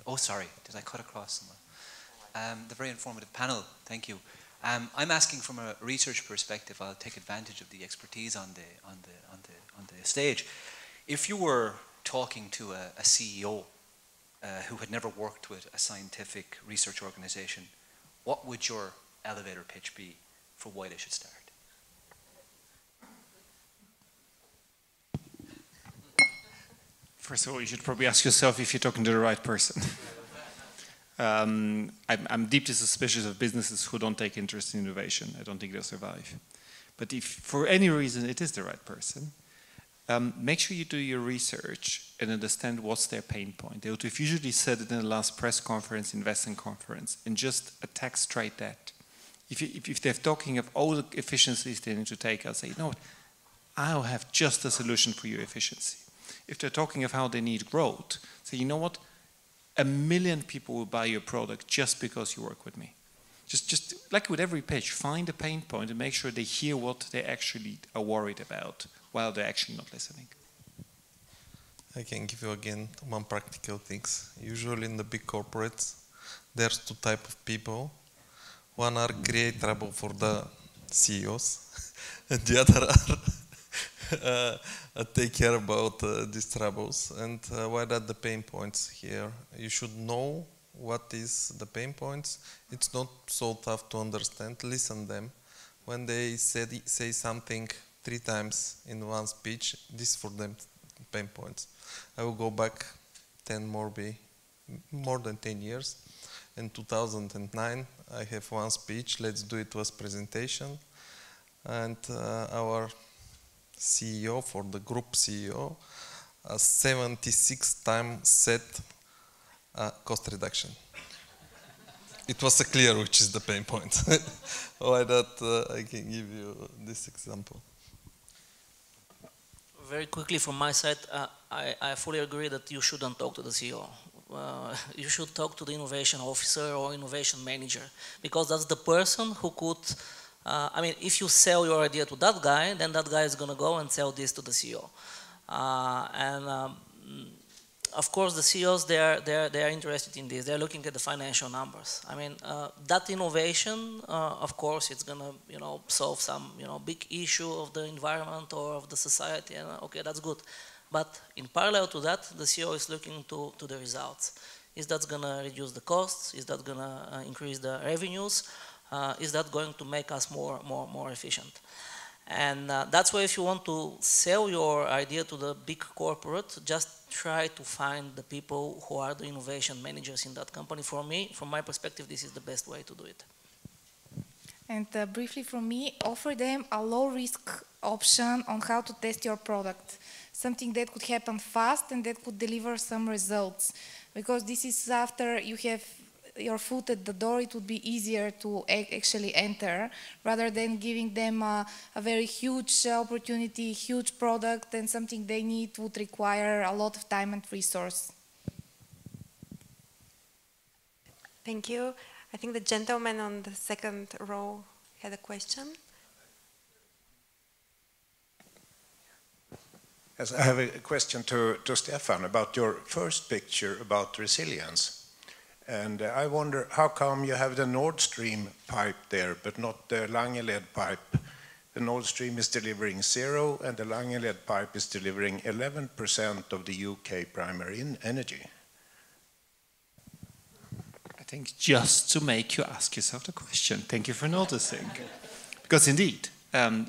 oh sorry, did I cut across someone? The very informative panel, thank you. I'm asking from a research perspective. I'll take advantage of the expertise on the stage. If you were talking to a CEO who had never worked with a scientific research organization, what would your elevator pitch be for why they should start? First of all, you should probably ask yourself if you're talking to the right person. I'm deeply suspicious of businesses who don't take interest in innovation. I don't think they'll survive. But if for any reason it is the right person, make sure you do your research and understand what's their pain point. They would have usually said it in the last press conference, investment conference, and just attack straight that. If they're talking of all the efficiencies they need to take, I'll say, you know what, I'll have just a solution for your efficiency. If they're talking of how they need growth, say, you know what, 1 million people will buy your product just because you work with me. Just like with every pitch, find a pain point and make sure they hear what they actually are worried about while they're actually not listening. I can give you again one practical things. Usually in the big corporates, there's 2 types of people. One are create trouble for the CEOs, and the other are take care about these troubles. And why are the pain points here? You should know what is the pain points. It's not so tough to understand. Listen them. When they say something 3 times in one speech, this is for them pain points. I will go back more than 10 years. In 2009, I have one speech, Let's Do It, was presentation. And our CEO, for the group CEO, 76 times said cost reduction. It was clear which is the pain point. Why that I can give you this example. Very quickly from my side, I fully agree that you shouldn't talk to the CEO. You should talk to the innovation officer or innovation manager, because that's the person who could, I mean, if you sell your idea to that guy, then that guy is going to go and sell this to the CEO. Of course, the CEOs, they are interested in this. They're looking at the financial numbers. I mean, that innovation, of course, it's going to, solve some, big issue of the environment or of the society, and okay, that's good. But in parallel to that, the CEO is looking to the results. Is that going to reduce the costs? Is that going to increase the revenues? Is that going to make us more efficient? And that's why if you want to sell your idea to the big corporate, just try to find the people who are the innovation managers in that company. For me, from my perspective, this is the best way to do it. And briefly from me, offer them a low-risk option on how to test your product. Something that could happen fast and that could deliver some results. Because this is after you have your foot at the door, it would be easier to actually enter, rather than giving them a very huge opportunity, huge product, and something they need would require a lot of time and resource. Thank you. I think the gentleman on the second row had a question. Yes, I have a question to Stefan about your first picture about resilience. And I wonder, how come you have the Nord Stream pipe there, but not the Langeled pipe? The Nord Stream is delivering 0, and the Langeled pipe is delivering 11% of the UK primary energy. I think just to make you ask yourself the question, thank you for noticing. Because indeed,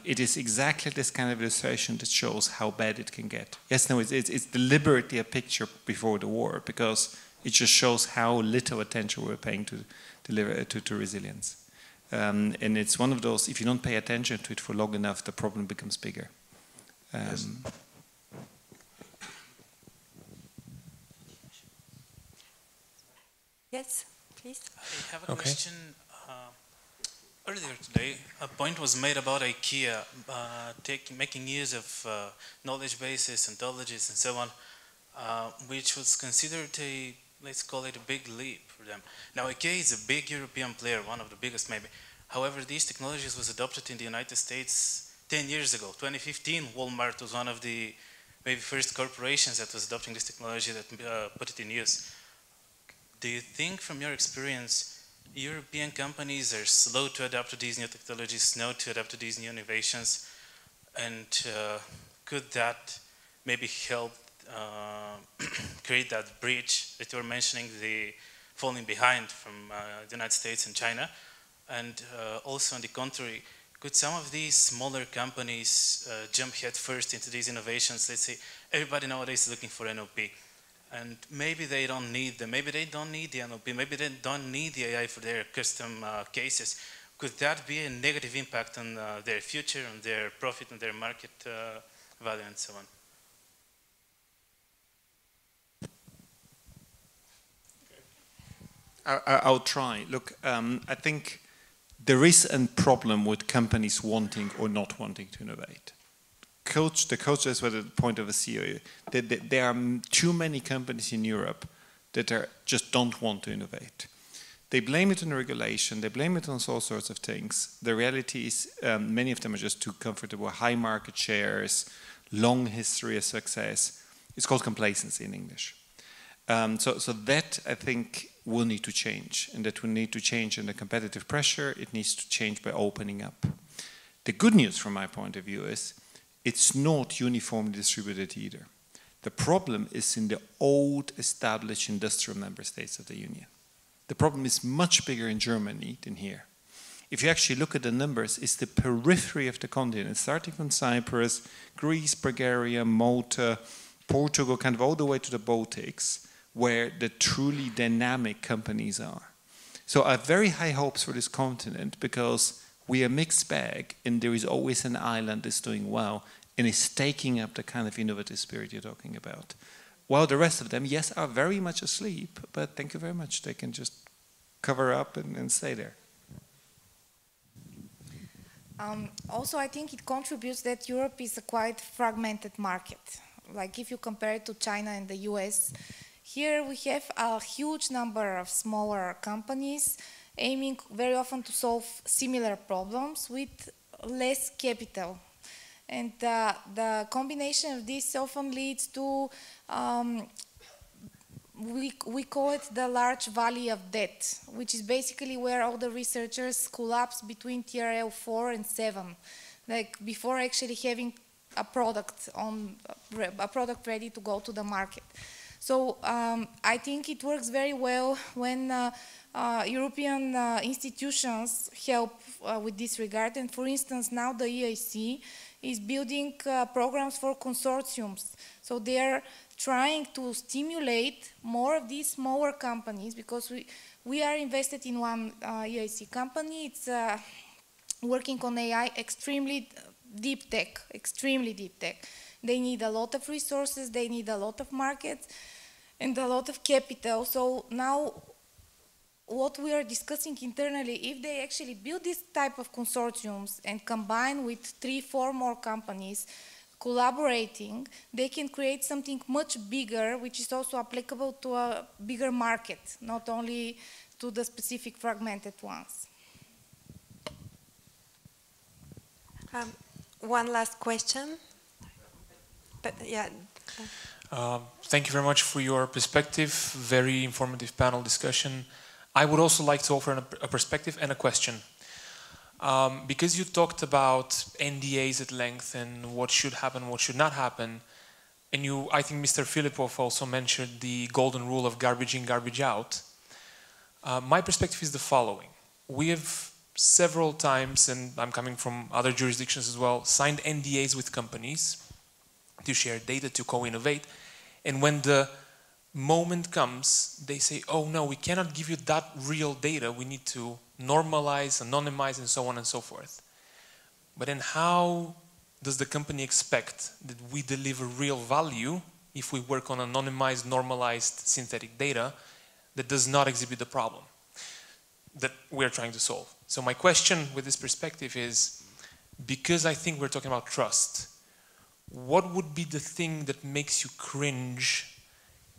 it is exactly this kind of illustration that shows how bad it can get. Yes, no, it's deliberately a picture before the war, because it just shows how little attention we're paying to resilience. And it's one of those, if you don't pay attention to it for long enough, the problem becomes bigger. Yes. Yes, please. I have a question. Earlier today, a point was made about IKEA making use of knowledge bases, ontologies, and so on, which was considered a, let's call it a big leap for them. Now, IKEA is a big European player, one of the biggest maybe. However, these technologies was adopted in the United States 10 years ago. 2015, Walmart was one of the maybe first corporations that was adopting this technology that put it in use. Do you think, from your experience, European companies are slow to adapt to these new technologies, slow to adapt to these new innovations, and could that maybe help create that bridge that you were mentioning, the falling behind from the United States and China? And also on the contrary, could some of these smaller companies jump head first into these innovations? Let's say everybody nowadays is looking for NLP, and maybe they don't need them, maybe they don't need the NLP, maybe they don't need the AI for their custom cases. Could that be a negative impact on their future, on their profit, on their market value, and so on? I'll try. Look, I think there is a problem with companies wanting or not wanting to innovate. The coach is the point of a CEO. There are too many companies in Europe that just don't want to innovate. They blame it on regulation, they blame it on all sorts of things. The reality is many of them are just too comfortable, high market shares, long history of success. It's called complacency in English. So that, I think, will need to change, and that will need to change in the competitive pressure. It needs to change by opening up. The good news from my point of view is it's not uniformly distributed either. The problem is in the old established industrial member states of the Union. The problem is much bigger in Germany than here. If you actually look at the numbers, it's the periphery of the continent, starting from Cyprus, Greece, Bulgaria, Malta, Portugal, kind of all the way to the Baltics, where the truly dynamic companies are. So I have very high hopes for this continent because we are a mixed bag and there is always an island that's doing well and is taking up the kind of innovative spirit you're talking about. While the rest of them, yes, are very much asleep, but thank you very much. They can just cover up and stay there. Also, I think it contributes that Europe is a quite fragmented market. Like if you compare it to China and the US, here we have a huge number of smaller companies aiming very often to solve similar problems with less capital. And the combination of this often leads to, we call it the large valley of debt, which is basically where all the researchers collapse between TRL 4 and 7, like before actually having a product ready to go to the market. So I think it works very well when European institutions help with this regard. And for instance, now the EIC is building programs for consortiums. So they are trying to stimulate more of these smaller companies because we are invested in one EIC company. It's working on AI, extremely deep tech. They need a lot of resources, they need a lot of markets and a lot of capital. So now what we are discussing internally, if they actually build this type of consortiums and combine with 3-4 more companies collaborating, they can create something much bigger, which is also applicable to a bigger market, not only to the specific fragmented ones. One last question. But, yeah. Thank you very much for your perspective. Very informative panel discussion. I would also like to offer a perspective and a question. Because you talked about NDAs at length and what should happen, what should not happen, and I think Mr. Filipov also mentioned the golden rule of garbage in, garbage out. My perspective is the following. We have several times, and I'm coming from other jurisdictions as well, signed NDAs with companies to share data, to co-innovate, and when the moment comes, they say, oh no, we cannot give you that real data, we need to normalize, anonymize, and so on and so forth. But then how does the company expect that we deliver real value if we work on anonymized, normalized synthetic data that does not exhibit the problem that we're trying to solve? So my question with this perspective is, because I think we're talking about trust, what would be the thing that makes you cringe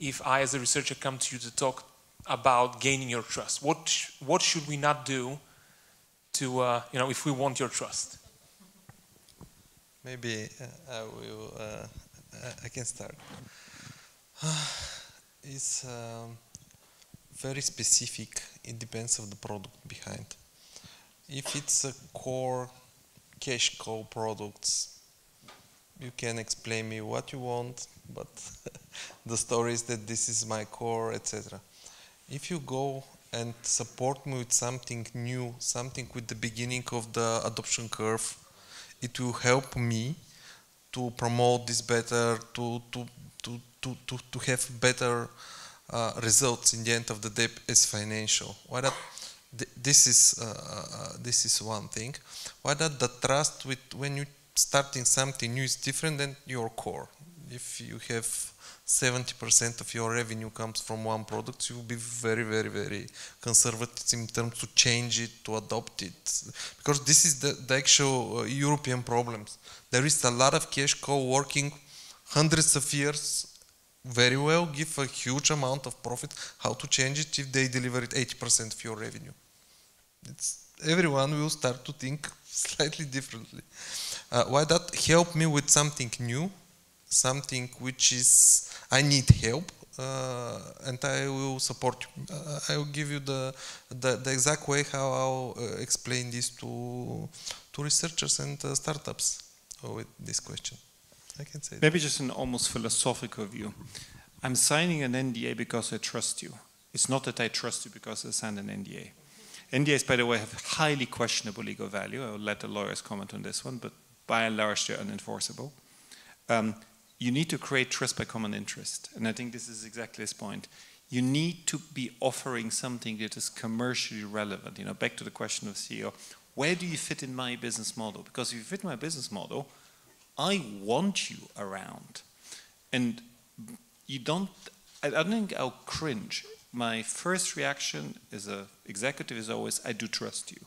if I, as a researcher, come to you to talk about gaining your trust? What should we not do to, if we want your trust? Maybe I can start. It's very specific. It depends on the product behind. If it's a core cash cow products, you can explain me what you want, but the story is that this is my core, etc. If you go and support me with something new, something with the beginning of the adoption curve, it will help me to promote this better, to have better results in the end of the day as financial. Why that? This is one thing. Why that the trust with when you starting something new is different than your core. If you have 70% of your revenue comes from one product, you will be very, very, very conservative in terms to change it, to adopt it. Because this is the actual European problems. There is a lot of cash cow working hundreds of years very well, give a huge amount of profit. How to change it if they deliver it 80% of your revenue? Everyone will start to think slightly differently. Why that help me with something new, something which is I need help, and I will support you. I will give you the exact way how I'll explain this to researchers and startups with this question. I can say maybe that. Just an almost philosophical view. I'm signing an NDA because I trust you. It's not that I trust you because I signed an NDA. NDAs, by the way, have highly questionable legal value. I will let the lawyers comment on this one, but by and large, they're unenforceable. You need to create trust by common interest. And I think this is exactly this point. You need to be offering something that is commercially relevant. You know, back to the question of CEO, where do you fit in my business model? Because if you fit my business model, I want you around. And you don't, I don't think I'll cringe. My first reaction as an executive is always, I do trust you.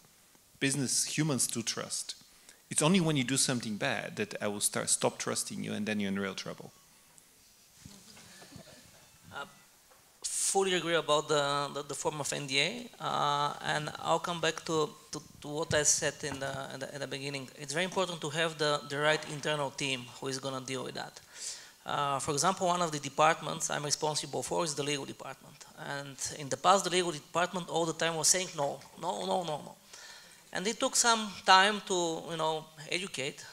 Business, humans do trust. It's only when you do something bad that I will stop trusting you, and then you're in real trouble. Fully agree about the form of NDA, and I'll come back to what I said in the beginning. It's very important to have the right internal team who is going to deal with that. For example, one of the departments I'm responsible for is the legal department. And in the past, the legal department all the time was saying no, no, no, no, no. And it took some time to, you know, educate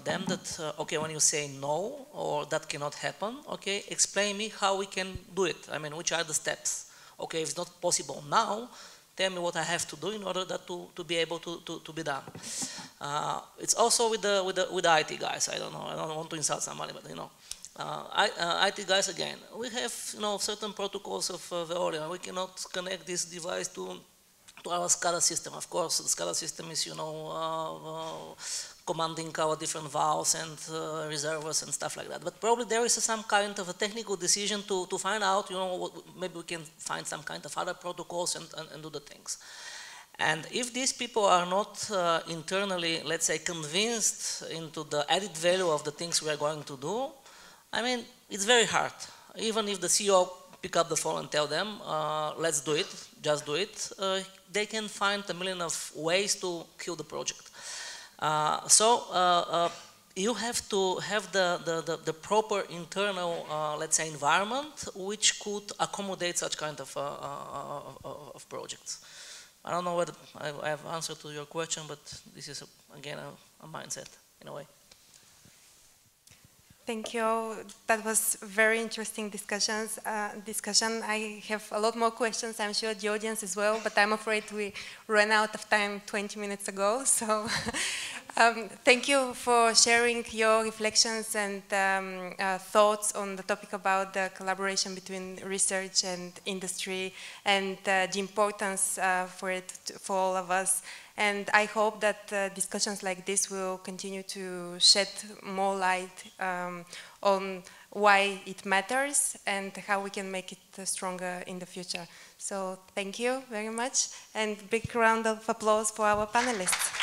them that, okay, when you say no, or that cannot happen, okay, explain me how we can do it. I mean, which are the steps? Okay, if it's not possible now, tell me what I have to do in order that to be able to be done. It's also with the IT guys. I don't know. I don't want to insult somebody, but you know, IT guys again. We have, you know, certain protocols of Veolia. We cannot connect this device to our SCADA system. Of course, the SCADA system is, you know, commanding our different valves and reservoirs and stuff like that. But probably there is some kind of a technical decision to find out, you know, maybe we can find some kind of other protocols and do the things. And if these people are not internally, let's say, convinced into the added value of the things we are going to do, I mean, it's very hard. Even if the CEO pick up the phone and tell them, let's do it, just do it, they can find a million of ways to kill the project. So you have to have the proper internal, let's say, environment which could accommodate such kind of projects. I don't know whether I have answered to your question, but this is, again, a mindset in a way. Thank you. That was very interesting discussion. I have a lot more questions, I'm sure the audience as well, but I'm afraid we ran out of time 20 minutes ago. So thank you for sharing your reflections and thoughts on the topic about the collaboration between research and industry and the importance for it for all of us. And I hope that discussions like this will continue to shed more light on why it matters and how we can make it stronger in the future. So thank you very much, and big round of applause for our panelists.